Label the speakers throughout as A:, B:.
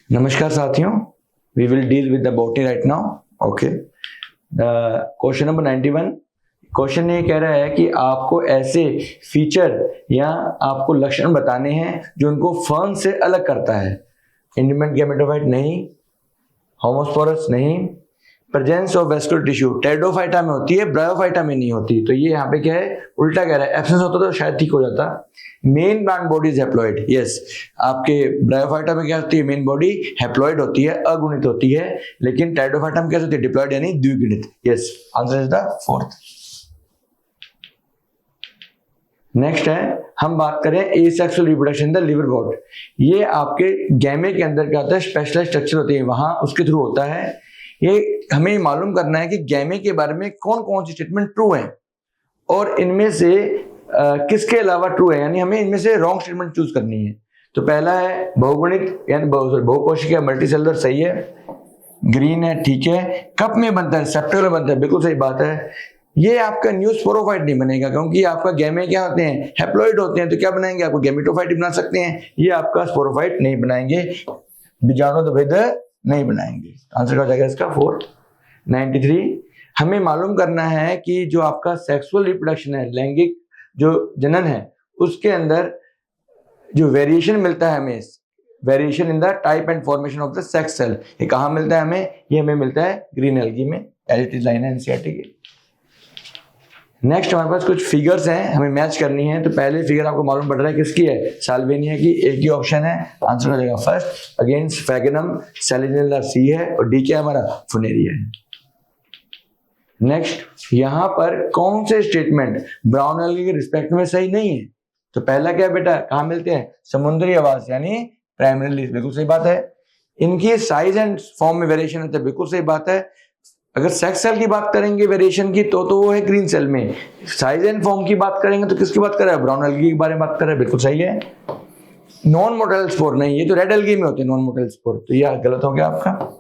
A: नमस्कार साथियों, we will deal with the botany right now. Okay, question number 91। Question ये कह रहा है कि आपको ऐसे फीचर या आपको लक्षण बताने हैं जो उनको फर्न से अलग करता है। इंडिपेंडेंट गैमेटोफाइट नहीं, होमोस्पोरस नहीं, presence of vascular tissue pteridophyta में होती है, ब्रायोफाइटा में नहीं होती। तो ये यहाँ पे क्या है, उल्टा कह रहा है। एब्सेंस होता तो शायद ठीक हो जाता। Main plant body is haploid. Yes, आपके ब्रायोफाइटा में क्या होती है, मेन बॉडी हैप्लॉइड होती है, अगुणित होती है, लेकिन टेरिडोफाइटा में क्या होती है, डिप्लॉइड यानी द्विगुणित। Yes, answer is the fourth. Next है, हम बात करें एसेक्सुअल रिप्रोडक्शन इन द लिवरवॉर्ट। ये आपके गैमे के अंदर क्या होता है, स्पेशलाइज्ड स्ट्रक्चर होते हैं, वहां उसके थ्रू होता है। ये हमें मालूम करना है कि गैमे के बारे में कौन कौन सी स्टेटमेंट ट्रू है और इनमें से किसके अलावा ट्रू है, यानी हमें इनमें से रॉन्ग स्टेटमेंट चूज करनी है। तो पहला है बहुगुणित यानी बहुकोशिकीय मल्टीसेलुलर, सही है। ग्रीन है, ठीक है। कप में बनता है, सेप्टेबल में बनता है, बिल्कुल सही बात है। ये आपका न्यू स्पोरोफाइट नहीं बनेगा क्योंकि आपका गैमे क्या होते हैं, हैप्लॉइड होते हैं। तो क्या बनाएंगे, आपको गैमेटोफाइट बना सकते हैं, ये आपका स्पोरोफाइट नहीं बनाएंगे, बीजाणुविद नहीं बनाएंगे। आंसर क्या हो जाएगा इसका, फोर्थ। 93, हमें मालूम करना है कि जो आपका सेक्सुअल रिप्रोडक्शन है, लैंगिक जो जनन है, उसके अंदर जो वेरिएशन मिलता है हमें, variation in the type and formation of the sex cell, ये कहाँ मिलता है हमें, ये हमें मिलता है ग्रीन एल्गी में। एज इट इज लाइन है एनसीईआरटी की। नेक्स्ट हमारे पास कुछ फिगर्स हैं, हमें मैच करनी है। तो पहले फिगर आपको मालूम पड़ रहा है किसकी है, साल्वेनिया की। एक ही ऑप्शन है, आंसर हो जाएगा फर्स्ट। अगेंस्ट फैगनम सेलिजिनेला सी है और डी क्या हमारा, फुनेरिया है। नेक्स्ट, यहां पर कौन से स्टेटमेंट ब्राउन एल्गी के रिस्पेक्ट में सही नहीं है। तो पहला क्या बेटा, कहां मिलते हैं, समुद्री आवास यानी प्राइमरी, बिल्कुल सही बात है। इनकी साइज एंड फॉर्म में वेरिएशन होता है, बिल्कुल सही बात है। अगर सेक्स सेल की बात करेंगे वेरिएशन की तो वो है ग्रीन सेल में। साइज एंड फॉर्म की बात करेंगे तो किसकी बात कर रहा है, ब्राउन एल्गी के बारे में बात कर रहा है, बिल्कुल सही है। नॉन मोटाइल स्पोर नहीं, ये तो रेड एल्गी में होते हैं नॉन मोटाइल स्पोर, तो ये गलत हो गया आपका।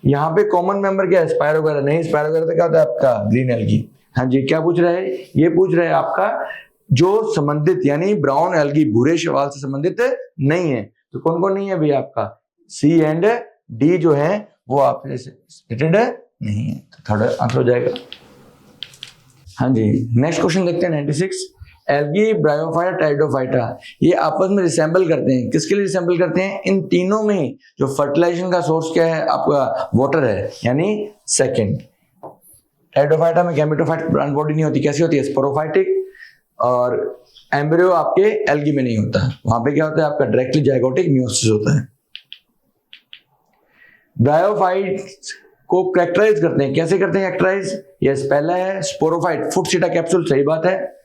A: यहाँ पे कॉमन मेंबर क्या है, स्पायरोगैरा नहीं, स्पायरोगैरा तो क्या होता है आपका ग्रीन एल्गी। हाँ जी, क्या पूछ रहे हैं, ये पूछ रहे हैं आपका जो संबंधित यानी ब्राउन एल्गी भूरे शैवाल से संबंधित नहीं है। तो कौन कौन नहीं है भैया, आपका सी एंड डी जो है वो आपसे रिलेटेड नहीं है, तो थर्ड आंसर हो जाएगा। हाँ जी, नेक्स्ट क्वेश्चन देखते हैं 96। एल्गी, ब्रायोफाइटा, टेरिडोफाइटा ये आपस में रिसेंबल करते हैं, किसके लिए रिसेंबल करते हैं, इन तीनों में जो फर्टिलाइजेशन का सोर्स क्या है आपका, वाटर है, यानी सेकंड। टेरिडोफाइटा में गैमेटोफाइट प्लांट बॉडी नहीं होती, कैसी होती है, स्पोरोफाइटिक। और एम्ब्रियो आपके एल्गी में नहीं होता, वहां पे क्या होता है आपका डायरेक्टली जाइगोटिक मियोसिस होता है। ब्रायोफाइट को कैरेक्टराइज करते हैं, कैसे करते हैं कैरेक्टराइज, यस, पहला है स्पोरोफाइट, फुट सीटा कैप्सूल, सही बात है।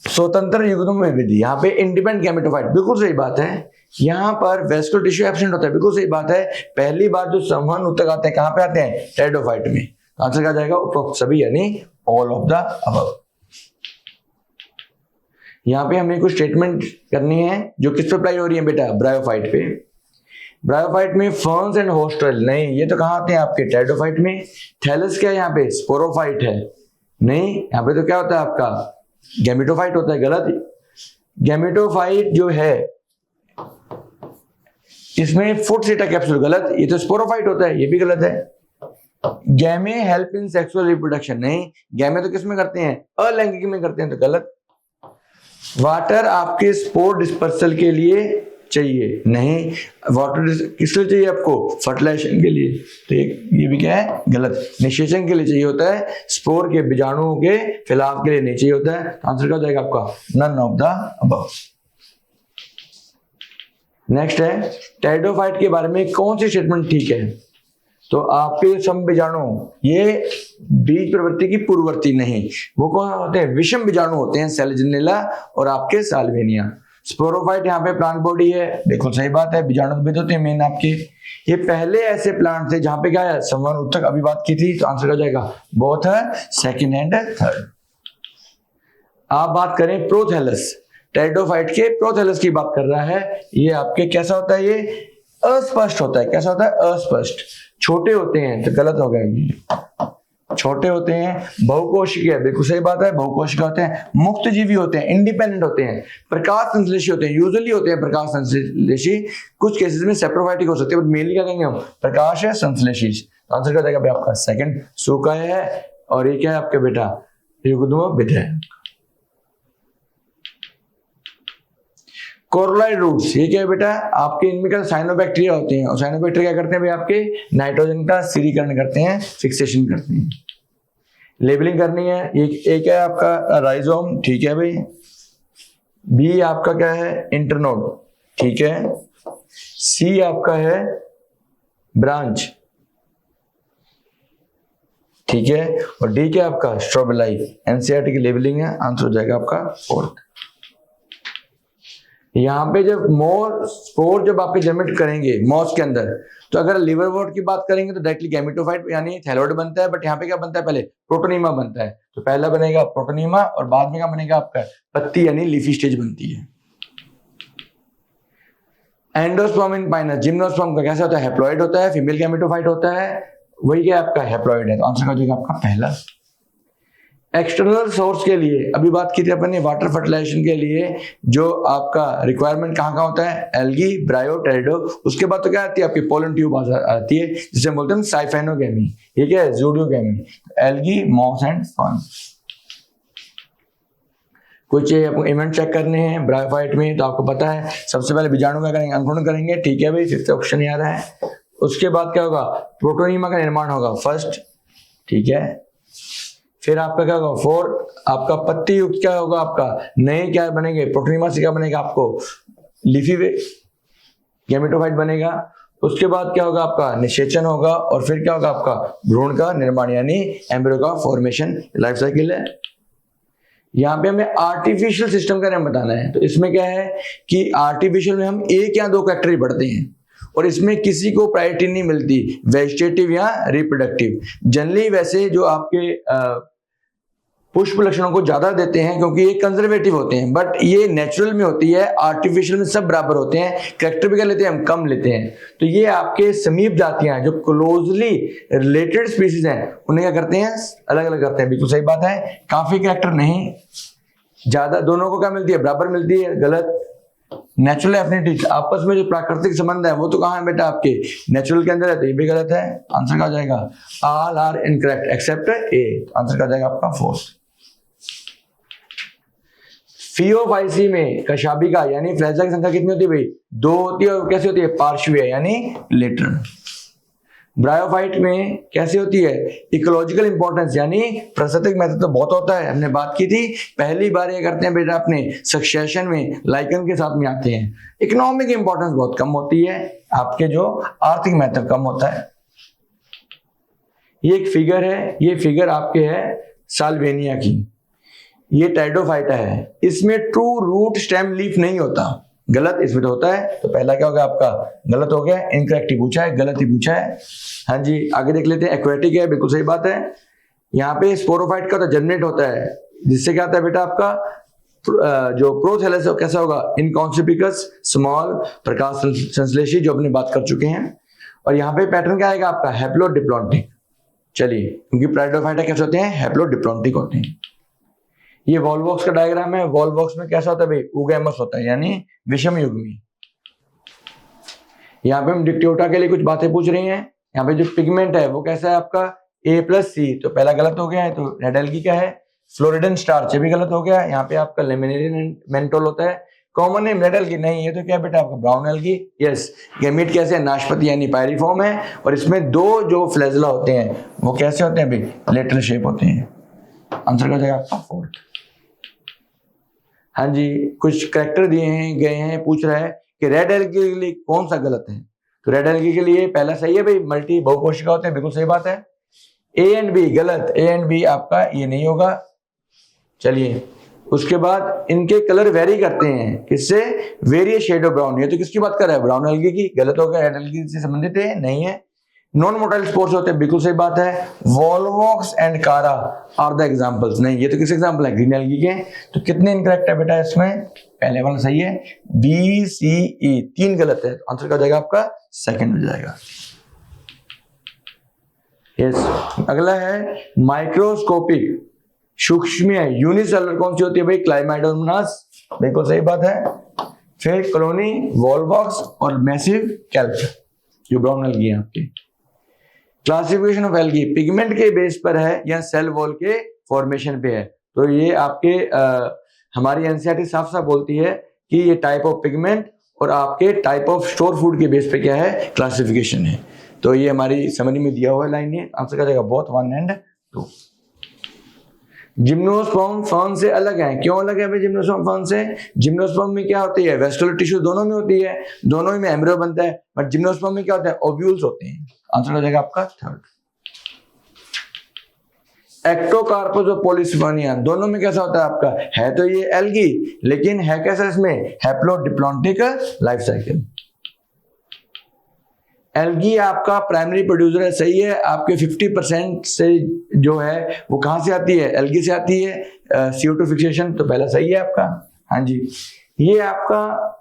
A: स्वतंत्र युग्म में वृद्धि, यहाँ पे इंडिपेंडेंट गैमेटोफाइट, बिल्कुल सही बात है। यहाँ पर वेस्कुलर टिश्यू एब्सेंट होता है, बिल्कुल सही बात है। पहली बार जो संवहन ऊतक आते हैं कहां पे आते हैं, टेरिडोफाइट में। आंसर क्या जाएगा, उपरोक्त सभी यानी ऑल ऑफ द अबव। यहाँ पे हमें कुछ स्टेटमेंट करनी है जो किस पे अप्लाई हो रही है बेटा, ब्रायोफाइट पे। ब्रायोफाइट में फर्न्स एंड होस्टल नहीं, ये तो कहां आते हैं आपके, टेरिडोफाइट में। थैलस क्या है यहाँ पे, स्पोरोफाइट है नहीं, यहाँ पे तो क्या होता है आपका गैमेटोफाइट होता है, गलत। गैमेटोफाइट जो है इसमें फुट सीटा कैप्सूल, गलत। ये तो स्पोरोफाइट होता है, ये भी गलत है। गैमे हेल्प इन सेक्सुअल रिप्रोडक्शन नहीं, गैमे तो किसमें करते हैं, अलैंगिक में करते हैं, तो गलत। वाटर आपके स्पोर डिस्पर्सल के लिए चाहिए नहीं, वाटर किस लिए चाहिए आपको, फर्टिलाइजेशन के लिए, तो ये भी क्या है, गलत। निषेचन के लिए चाहिए होता है, स्पोर के बीजाणुओं के फैलाव के लिए नहीं चाहिए होता है। आंसर क्या हो जाएगा आपका, none of the above. Next है, टेरिडोफाइट के बारे में कौन सी स्टेटमेंट ठीक है। तो आपके समबीजाणु ये बीज प्रवृत्ति की पूर्ववर्ती नहीं, वो कौन होते हैं, विषम बीजाणु होते हैं, सेलिजिनेला और आपके साल्वेनिया। स्पोरोफाइट यहाँ पे प्लांट बॉडी है, बिल्कुल सही बात है, बीजाणुविद होते हैं मेन आपके। ये पहले ऐसे प्लांट थे जहां पे क्या है, संवहन ऊतक अभी बात की थी, तो आंसर हो जाएगा बोथ है सेकंड एंड थर्ड। आप बात करें प्रोथैलस, टेरिडोफाइट के प्रोथैलस की बात कर रहा है। ये आपके कैसा होता है, ये अस्पष्ट होता है, कैसा होता है, अस्पष्ट, छोटे होते हैं, तो गलत हो गया। छोटे होते हैं। बहुकोशिकीय, बिल्कुल सही बात है, बहुकोशिकीय होते हैं। मुक्त जीवी होते हैं, इंडिपेंडेंट होते हैं। प्रकाश संश्लेषी होते हैं, यूजुअली होते हैं प्रकाश संश्लेषी, कुछ केसेस में सेप्रोफाइटिक हो सकते हैं, बट मेनली क्या कहेंगे हम, प्रकाश है संश्लेषी। आंसर क्या जाएगा भाई आपका सेकंड, सूखा है। और ये क्या है आपके बेटा, युग्मविद है। कोरोलाइड रूट्स, ये क्या है बेटा आपके, इनमें क्या साइनोबैक्टीरिया होते हैं, और साइनोबैक्टीरिया क्या करते हैं भाई आपके, नाइट्रोजन का स्थिरीकरण करते हैं, फिक्सेशन करते हैं। लेबलिंग करनी है। एक है आपका राइजोम, ठीक है भाई। बी आपका क्या है, इंटरनोड, ठीक है। सी आपका है ब्रांच, ठीक है। और डी क्या आपका, स्ट्रोबेलाई। एनसीईआरटी की लेबलिंग है, आंसर हो जाएगा आपका फोर्थ। यहाँ पे जब स्पोर जब आपके जनरेट करेंगे मॉस के अंदर, तो अगर लिवरवॉर्ट की बात करेंगे तो डायरेक्टली गैमेटोफाइट यानी थैलोइड बनता है, बट यहाँ पे क्या बनता है, पहले प्रोटोनीमा बनता है। तो पहला बनेगा प्रोटोनीमा और बाद में क्या बनेगा आपका, पत्ती यानी लीफी स्टेज बनती है। एंडोस्पर्म इन पाइनस, जिम्नोस्पर्म का कैसा होता है, हैप्लॉइड होता है, फीमेल गैमेटोफाइट होता है, वही क्या आपका हैप्लॉइड है। तो आंसर हो जाएगा आपका पहला। एक्सटर्नल सोर्स के लिए अभी बात की थी अपन ने, वाटर फर्टिलाइजेशन के लिए जो आपका रिक्वायरमेंट कहाँ कहाँ होता है, एल्गी, ब्रायो, टेरिडो। उसके बाद तो क्या आती है आपकी पोलन ट्यूब आती है, जिसे बोलते हैं साइफेनोगेमी। ये क्या है, zoidogamy. Algae, moss and fern. कुछ इवेंट चेक करने हैं ब्रायोफाइट में, तो आपको पता है सबसे पहले बीजाणु का करेंगे, अंकुरण करेंगे, ठीक है भाई, फिफ्थ ऑप्शन याद है। उसके बाद क्या होगा, प्रोटोनीमा का निर्माण होगा फर्स्ट, ठीक है। फिर आपका क्या होगा, फोर्थ आपका पत्ती युक्त क्या होगा, आपका नए क्या बनेंगे, प्रोटोनीमा से क्या बनेगा आपको, लीफी गैमेटोफाइट बनेगा। उसके बाद क्या होगा आपका, निषेचन होगा, और फिर क्या होगा आपका, भ्रूण का निर्माण यानी एम्ब्रियो का फॉर्मेशन, लाइफ साइकिल है। यहाँ पे हमें आर्टिफिशियल सिस्टम का नाम बताना है। तो इसमें क्या है कि आर्टिफिशियल में हम एक या दो कैरेक्टर ही पढ़ते हैं, और इसमें किसी को प्रायोरिटी नहीं मिलती, वेजिटेटिव या रिप्रोडक्टिव। जनरली वैसे जो आपके पुष्प लक्षणों को ज्यादा देते हैं क्योंकि ये कंजर्वेटिव होते हैं, बट ये नेचुरल में होती है, आर्टिफिशियल में सब बराबर होते हैं। कैरेक्टर भी क्या लेते हैं हम, कम लेते हैं। तो ये आपके समीप जातियां जो क्लोजली रिलेटेड स्पीसीज हैं, उन्हें क्या करते हैं, अलग अलग करते हैं। बिल्कुल सही बात है, काफी कैरेक्टर नहीं, ज्यादा, दोनों को क्या मिलती है, बराबर मिलती है, गलत। नेचुरल एफिनिटी, आपस में जो प्राकृतिक संबंध है वो तो कहाँ है बेटा आपके, नेचुरल के अंदर है, तो ये भी गलत है। आंसर क्या जाएगा, all are incorrect except A. Answer क्या जाएगा आपका फोर्थ। फियोफाइसी में कशाभिका यानी फ्लैजा की संख्या कितनी होती है भाई, 2 होती है, और कैसे होती है, पार्श्वीय यानी लेटरल। ब्रायोफाइट में कैसे होती है, इकोलॉजिकल इंपॉर्टेंस यानी प्राकृतिक महत्व तो बहुत होता है, हमने बात की थी। पहली बार ये करते हैं बेटा अपने सक्सेशन में लाइकन के साथ में आते हैं। इकोनॉमिक इंपॉर्टेंस बहुत कम होती है, आपके जो आर्थिक महत्व कम होता है। ये एक फिगर है, ये फिगर आपके है साल्वेनिया की, ये टेरिडोफाइटा है। इसमें ट्रू रूट स्टेम लीफ नहीं होता, गलत इसमें तो होता है। तो पहला क्या हो गया आपका, गलत हो गया, इनकरेक्ट ही पूछा है, गलत ही पूछा है। हाँ जी, आगे देख लेते हैं। एक्वेटिक है, बिल्कुल सही बात है। यहाँ पे स्पोरोफाइट का तो जनरेट होता है, जिससे क्या आता है बेटा आपका जो प्रोथैलस कैसा होगा, इनकॉन्स्पिकस स्मॉल, प्रकाश संश्लेषी, जो अपने बात कर चुके हैं। और यहाँ पे पैटर्न क्या आएगा आपका, हैप्लोडिप्लॉन्टिक। चलिए, क्योंकि प्राइडोफाइटा कैसे होते हैं, हैप्लोडिप्लॉन्टिक होते हैं। ये वॉलवॉक्स का डायग्राम है। वॉलवॉक्स में कैसा होता है भाई, उगैमस होता है यानी विषम युग्मी। यहाँ पे हम डिक्टियोटा के लिए कुछ बातें पूछ रहे हैं। यहाँ पे जो पिगमेंट है वो कैसा है आपका, A+C, तो पहला गलत हो गया है। तो रेड एल्गी क्या है, फ्लोरिडन स्टार्च, ये भी गलत हो गया है। यहाँ पे आपका लेमिनेरियन मेंटोल होता है। कॉमन नेम रेड एल्गी नहीं, ये तो क्या बेटा आपका ब्राउन एल्गी। यस, गैमीट कैसे है, नाशपति यानी पायरिफॉर्म है, और इसमें 2 जो फ्लैजेला होते हैं वो कैसे होते हैं भाई, लेटरल शेप होते हैं। आंसर क्या जाएगा आपका फोर्थ। हाँ जी, कुछ कैरेक्टर दिए हैं गए हैं, पूछ रहा है कि रेड एल्गी के लिए कौन सा गलत है। तो रेड एल्गी के लिए पहला सही है भाई, मल्टी बहुकोशिका होते हैं, बिल्कुल सही बात है। A एंड B गलत, A एंड B आपका ये नहीं होगा। चलिए, उसके बाद इनके कलर वेरी करते हैं, किससे, वेरियस शेड ऑफ ब्राउन। ये तो किसकी बात कर रहा है, ब्राउन एल्गी की, गलत हो गया। रेड एल्गी से संबंधित है, नहीं है। नॉन मोटाइल स्पोर्स होते हैं, बिल्कुल सही बात है। वॉलवॉक्स एंड कारा आर द एग्जांपल्स, नहीं, ये तो किस एग्जांपल है, ग्रीन एल्गी के। तो कितने इनकरेक्ट है बेटा इसमें, पहले वाला सही है, B, C, E 3 गलत है। तो आंसर क्या हो जाएगा आपका, सेकंड हो जाएगा। यस। अगला है माइक्रोस्कोपिक, सूक्ष्म यूनिसेलुलर कौन सी होती है भाई? क्लाइमेडोमोनास, बिल्कुल सही बात है। फिर कॉलोनी, वॉलवॉक्स और मैसिव कैल्प, जो ब्राउन एल्गी है आपके। क्लासिफिकेशन ऑफ एल्गी पिगमेंट के बेस पर है या सेल वॉल के फॉर्मेशन पे है? तो ये आपके हमारी एनसीईआरटी साफ साफ बोलती है कि ये टाइप ऑफ पिगमेंट और आपके टाइप ऑफ स्टोर फूड के बेस पे क्या है, क्लासिफिकेशन है। तो ये हमारी समझ में दिया हुआ है लाइन, ये आंसर क्या जाएगा? Both 1 and 2। जिम्नोस्पर्म फर्न से अलग है, क्यों अलग है भाई जिम्नोस्पर्म फर्न से? जिम्नोस्पर्म में क्या होती है? वेस्कुलर टिश्यू दोनों में होती है, दोनों में एम्ब्रियो बनता है, बट जिम्नोस्पर्म में क्या होता है? ओव्यूल्स होते हैं। आंसर हो जाएगा आपका 3rd। एक्टोकार्पस और पॉलीसिफोनिया दोनों में कैसा होता है आपका? है तो ये एल्गी, लेकिन है कैसा इसमें? Haplodiplontic life cycle. एल्गी आपका प्राइमरी प्रोड्यूसर है, सही है। आपके 50% से जो है वो कहां से आती है? एल्गी से आती है। CO2 फिक्सेशन, तो पहला सही है आपका। हाँ जी। ये आपका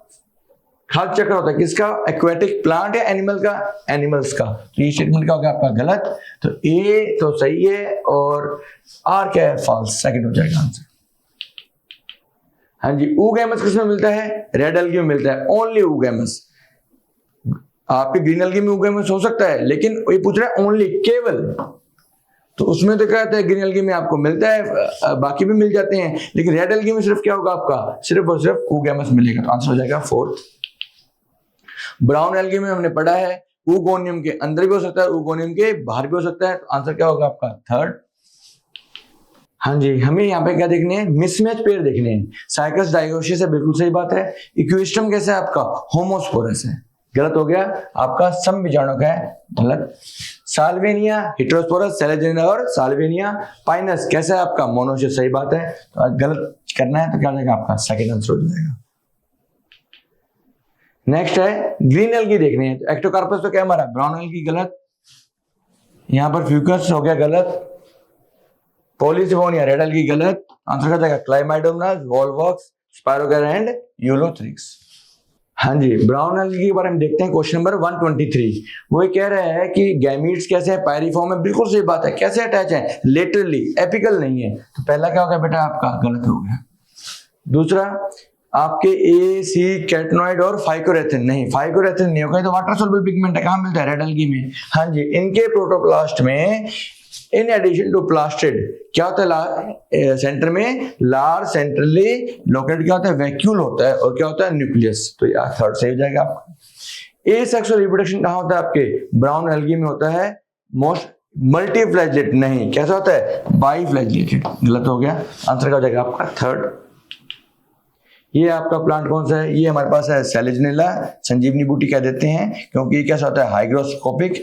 A: खाद्य चक्र होता है किसका? एक्वेटिक प्लांट या एनिमल का? एनिमल्स का। तो ये स्टेटमेंट क्या होगा आपका? गलत। तो ए तो सही है और आर क्या है? फॉल्स। सेकंड हो जाएगा आंसर। हाँ जी। ऊगैमस किसमें मिलता है? रेड एल्गी में मिलता है, ओनली ऊगैमस। आपके ग्रीन एल्गी में ऊगैमस हो सकता है, लेकिन ये पूछ रहा है ओनली, केवल। तो उसमें तो कहता है ग्रीन एल्गी में आपको मिलता है, बाकी भी मिल जाते हैं, लेकिन रेड एल्गी में सिर्फ क्या होगा आपका? सिर्फ और सिर्फ ऊगैमस मिलेगा। तो आंसर हो जाएगा 4th। ब्राउन एल्गी में हमने पढ़ा है ऊगोनियम के अंदर भी हो सकता है, ऊगोनियम के बाहर भी हो सकता है। तो आंसर क्या होगा आपका? 3rd। हाँ जी। हमें यहाँ पे क्या देखने हैं? मिसमैच पेयर देखने हैं। साइकस डाइगोसिस है, बिल्कुल सही बात है। इक्विस्टम कैसा है आपका? होमोस्पोरस है, गलत हो गया आपका। समबीजाणुक है, गलत। साल्वेनिया हेटेरोस्पोरस, सेलेजेनिया और साल्वेनिया पाइनस कैसा है आपका? मोनोसिस, सही बात है। तो गलत करना है तो क्या हो जाएगा आपका? सेकंड आंसर हो जाएगा। नेक्स्ट है ग्रीन एल्गी देखने हैं। तो एक्टोकार्पस तो क्या हमारा? ब्राउन एल्गी, गलत। यहां पर फ्यूकस हो गया, गलत। पॉलीसिफोनिया रेड एल्गी, गलत। आंसर क्या जाएगा? क्लाइमेडोमोनास, वॉलवॉक्स, स्पाइरोगैरा एंड यूलोथ्रिक्स। हाँ जी। ब्राउन एल्गी के बारे में देखते हैं क्वेश्चन नंबर 123। वो ये कह रहा है कि गैमीट्स कैसे है? पायरिफॉर्म है, बिल्कुल सही बात है। कैसे अटैच है? लेटरली, एपिकल नहीं है। तो पहला क्या होगा बेटा आपका? गलत हो गया। दूसरा आपके ए सी कैटनोइड और फाइकोरेथिन, नहीं फाइकोरेथिन नहीं होगा, तो वाटर सोल्युबल पिगमेंट है। कहां मिलता है? रेड एल्गी में। हाँ जी। इनके प्रोटोप्लास्ट में इन एडिशन टू प्लास्टिड क्या होता है? सेंटर में लार्ज सेंट्रली लोकेटेड क्या होता है? वैक्यूल होता है, और क्या होता है? न्यूक्लियस। तो यार 3rd सही हो जाएगा आपका। एसेक्सुअल रिप्रोडक्शन कहां होता है आपके? ब्राउन एल्गी में होता है। मोस्ट मल्टीफ्लैजेलेट नहीं, कैसा होता है? बाईफ्लैजेलेटेड, गलत हो गया। आंसर क्या हो जाएगा आपका? 3rd। ये आपका प्लांट कौन सा है? ये हमारे पास है सेलेजनेला, संजीवनी बूटी कह देते हैं, क्योंकि ये कैसा होता है? हाइग्रोस्कोपिक,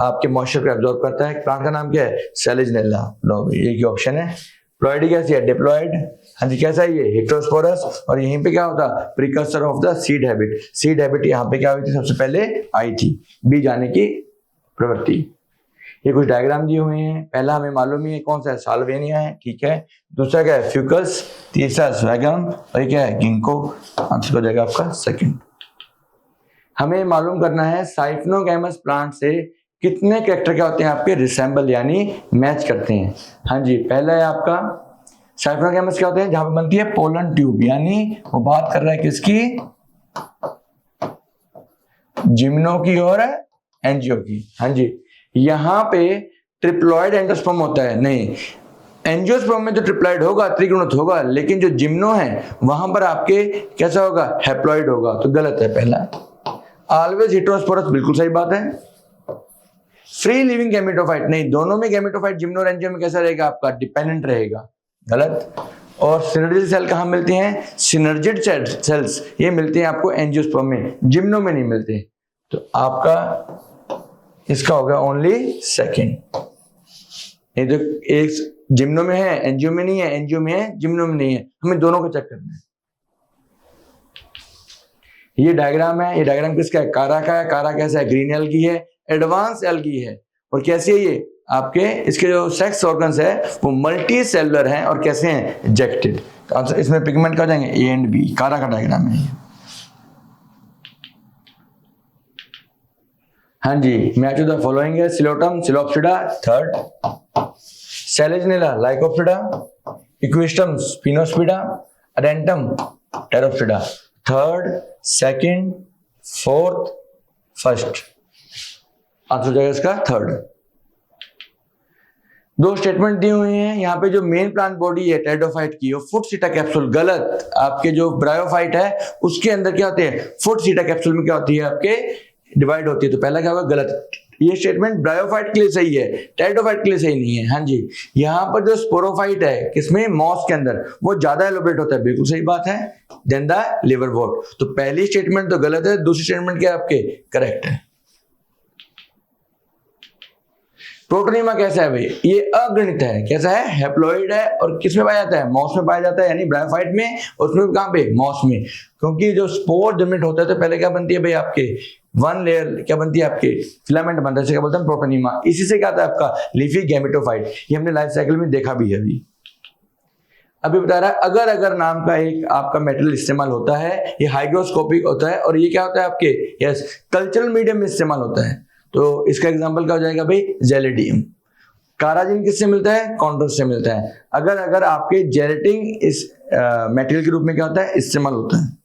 A: आपके मॉइस्चर को एब्जॉर्ब करता है। प्लांट का नाम क्या है? सेलेजनेला। लो ये ऑप्शन है। प्लॉइडी कैसी है? डिप्लॉइड। हाँ जी। कैसा है ये? हेटेरोस्पोरस। और यहीं पे क्या होता? Precursor of the seed habit. Seed habit यहाँ पे क्या हुई थी? सबसे पहले आई थी, बीज आने की प्रवृत्ति। ये कुछ डायग्राम दिए हुए हैं। पहला हमें मालूम ही है कौन सा है? साल्वेनिया है, ठीक है। दूसरा क्या है? फ्यूकस। तीसरा स्वैगम, और ये क्या है? गिंको। आंसर हो जाएगा आपका 2nd। हमें मालूम करना है साइफनोगैमस प्लांट से कितने कैरेक्टर क्या होते हैं आपके? रिसेंबल यानी मैच करते हैं। हाँ जी। पहला है आपका साइफनोगैमस क्या होते हैं? जहां पे बनती है पोलन ट्यूब, यानी वो बात कर रहा है किसकी? जिम्नो की और एंजियो की। हाँ जी। यहां पे ट्रिप्लॉइड एंडोस्पर्म होता है, नहीं एंजियोस्पर्म में तो ट्रिप्लॉइड होगा, त्रिगुणित होगा, लेकिन जो जिम्नो है वहां पर आपके कैसा होगा? हैप्लॉइड होगा। तो गलत है पहला। ऑलवेज हेटेरोस्पोरस, बिल्कुल सही बात है। फ्री लिविंग गैमेटोफाइट, नहीं, दोनों में गैमेटोफाइट जिम्नो और एंजियो में कैसा रहेगा आपका? डिपेंडेंट रहेगा, गलत। और सिनर्जिड सेल कहां मिलते हैं? सिनर्जिड सेल्स ये मिलते हैं आपको एंजियोस्पर्म में, जिम्नो में नहीं मिलते। तो आपका इसका होगा ओनली 2nd। ये तो एक जिम्नो में है, एंजियो में नहीं है, एंजियो में है, जिम्नो में नहीं है। हमें दोनों को चेक करना है। ये डायग्राम है। ये डायग्राम किसका है? कारा का है। कारा कैसा है? ग्रीन एल्गी है, एडवांस एल्गी है। और कैसी है ये आपके? इसके जो सेक्स ऑर्गन्स है वो मल्टी सेलुलर हैं और कैसे हैं? इजेक्टेड। तो आंसर इसमें पिगमेंट क्या जाएंगे? A and B. कारा का डायग्राम है ये। हाँ जी, मैच ऑफ द फॉलोइंग है psilotum psilopsida third, selaginella lycopsida, equisetum sphenopsida, adiantum pteropsida third, second, fourth, first. Answer हो जाएगा इसका थर्ड। दो स्टेटमेंट दी हुई हैं यहाँ पे। जो मेन प्लांट बॉडी है टेरिडोफाइट की वो फुट सीटा कैप्सूल, गलत। आपके जो ब्रायोफाइट है उसके अंदर क्या होते हैं, फुट सीटा कैप्सूल में क्या होती है आपके डिवाइड होती है। तो पहला क्या होगा, गलत। ये स्टेटमेंट ब्रायोफाइट के लिए सही है, टेरिडोफाइट के लिए सही नहीं है। हाँ जी, यहाँ पर जो स्पोरोफाइट है किसमें, मॉस के अंदर, वो ज्यादा एलोबरेट होता है, बिल्कुल सही बात है, देन द लिवरवॉर्ट। तो पहली स्टेटमेंट तो गलत है, दूसरी स्टेटमेंट क्या आपके करेक्ट है। प्रोटोनीमा कैसा है भाई, ये अगणित है। कैसा है, हैप्लॉइड है और किसमें पाया जाता है, मॉस में पाया जाता है, यानी ब्रायोफाइट में, उसमें कहां पे, मॉस में। क्योंकि जो स्पोर जनरेट होता है तो पहले क्या बनती है भाई आपके वन लेयर, क्या बनती है आपके फिलामेंट बनता है, क्या बोलते हैं प्रोटोनीमा। इसी से क्या आता है आपका लीफी गैमेटोफाइट। ये हमने लाइफ साइकिल में देखा भी है। अभी बता रहा है अगर अगर नाम का एक आपका मेटेरियल इस्तेमाल होता है, ये हाइग्रोस्कोपिक होता है और ये क्या होता है आपके, यस, कल्चरल मीडियम में इस्तेमाल होता है। तो इसका एग्जांपल क्या हो जाएगा भाई, जेलेडियम। काराजिन किससे मिलता है, कॉन्ट्रोस से मिलता है। अगर अगर आपके जेलेटिन इस मेटेरियल के रूप में क्या होता है, इस्तेमाल होता है।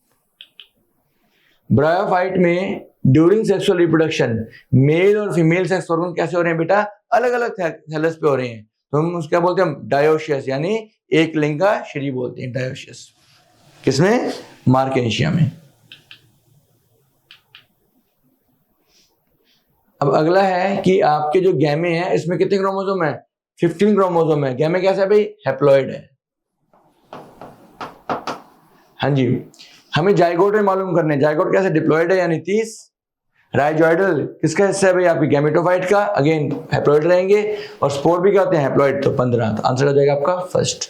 A: ब्रायोफाइट में ड्यूरिंग सेक्सुअल रिप्रोडक्शन मेल और फीमेल सेक्स ऑर्गन कैसे हो रहे हैं बेटा, अलग अलग थैलस पे हो रहे हैं। तो हम उसका बोलते हैं डायोशियस, यानी एक लिंग का शरीर बोलते हैं डायोशियस। किसमें, मार्केंशिया में। अब अगला है कि आपके जो गैमे हैं इसमें कितने क्रोमोसोम है, 15 क्रोमोसोम है। गैमे कैसा है भाई, हैप्लॉइड है। हाँ जी, हमें जाइगोट में मालूम करने, जाइगोट कैसे, डिप्लॉइड है यानी 30। राइजॉइडल किसका हिस्सा है भाई, आपकी गैमेटोफाइट का, अगेन हैप्लॉइड रहेंगे। और स्पोर भी क्या होते हैं, हैप्लॉइड, तो 15। तो आंसर हो जाएगा आपका फर्स्ट।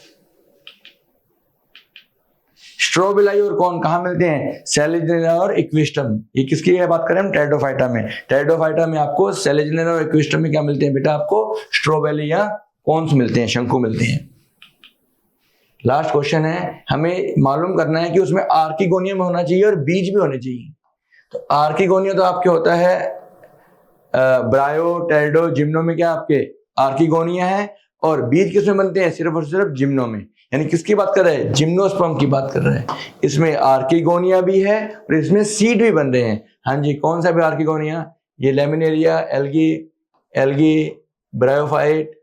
A: स्ट्रोबिलाई और कौन कहां मिलते हैं, सेलेजनेला और इक्विस्टम। ये किसकी है बात करें हम, टेरिडोफाइटा में। टेरिडोफाइटा में आपको सेलेजनेला और इक्विस्टम में क्या मिलते हैं बेटा, आपको स्ट्रोबेली या कॉन्स मिलते हैं, शंकु मिलते हैं। लास्ट क्वेश्चन है, हमें मालूम करना है कि उसमें आर्किगोनिया में होना चाहिए और बीज भी होने चाहिए। तो आर्किगोनिया तो आपके होता है ब्रायो टेरिडो जिम्नो में, क्या आपके आर्किगोनिया है। और बीज किसमें बनते हैं, सिर्फ और सिर्फ जिम्नो में। यानी किसकी बात कर रहे हैं, जिम्नोस्पर्म की बात कर रहे हैं। इसमें आर्किगोनिया भी है और इसमें सीड भी बन रहे हैं। हाँ जी, कौन सा भी आर्किगोनिया, ये Laminaria, algae, bryophyte,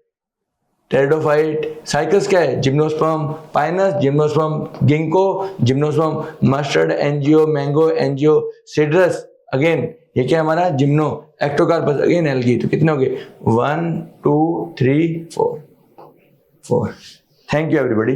A: pteridophyte. Cycas क्या है, gymnosperm, Pinus gymnosperm, Ginkgo gymnosperm, mustard angio, mango angio, Cedrus again ये क्या हमारा जिम्नो, एक्टोकार्पस अगेन एल्गी। तो कितने हो गए, 1 2 3 4। Thank you everybody.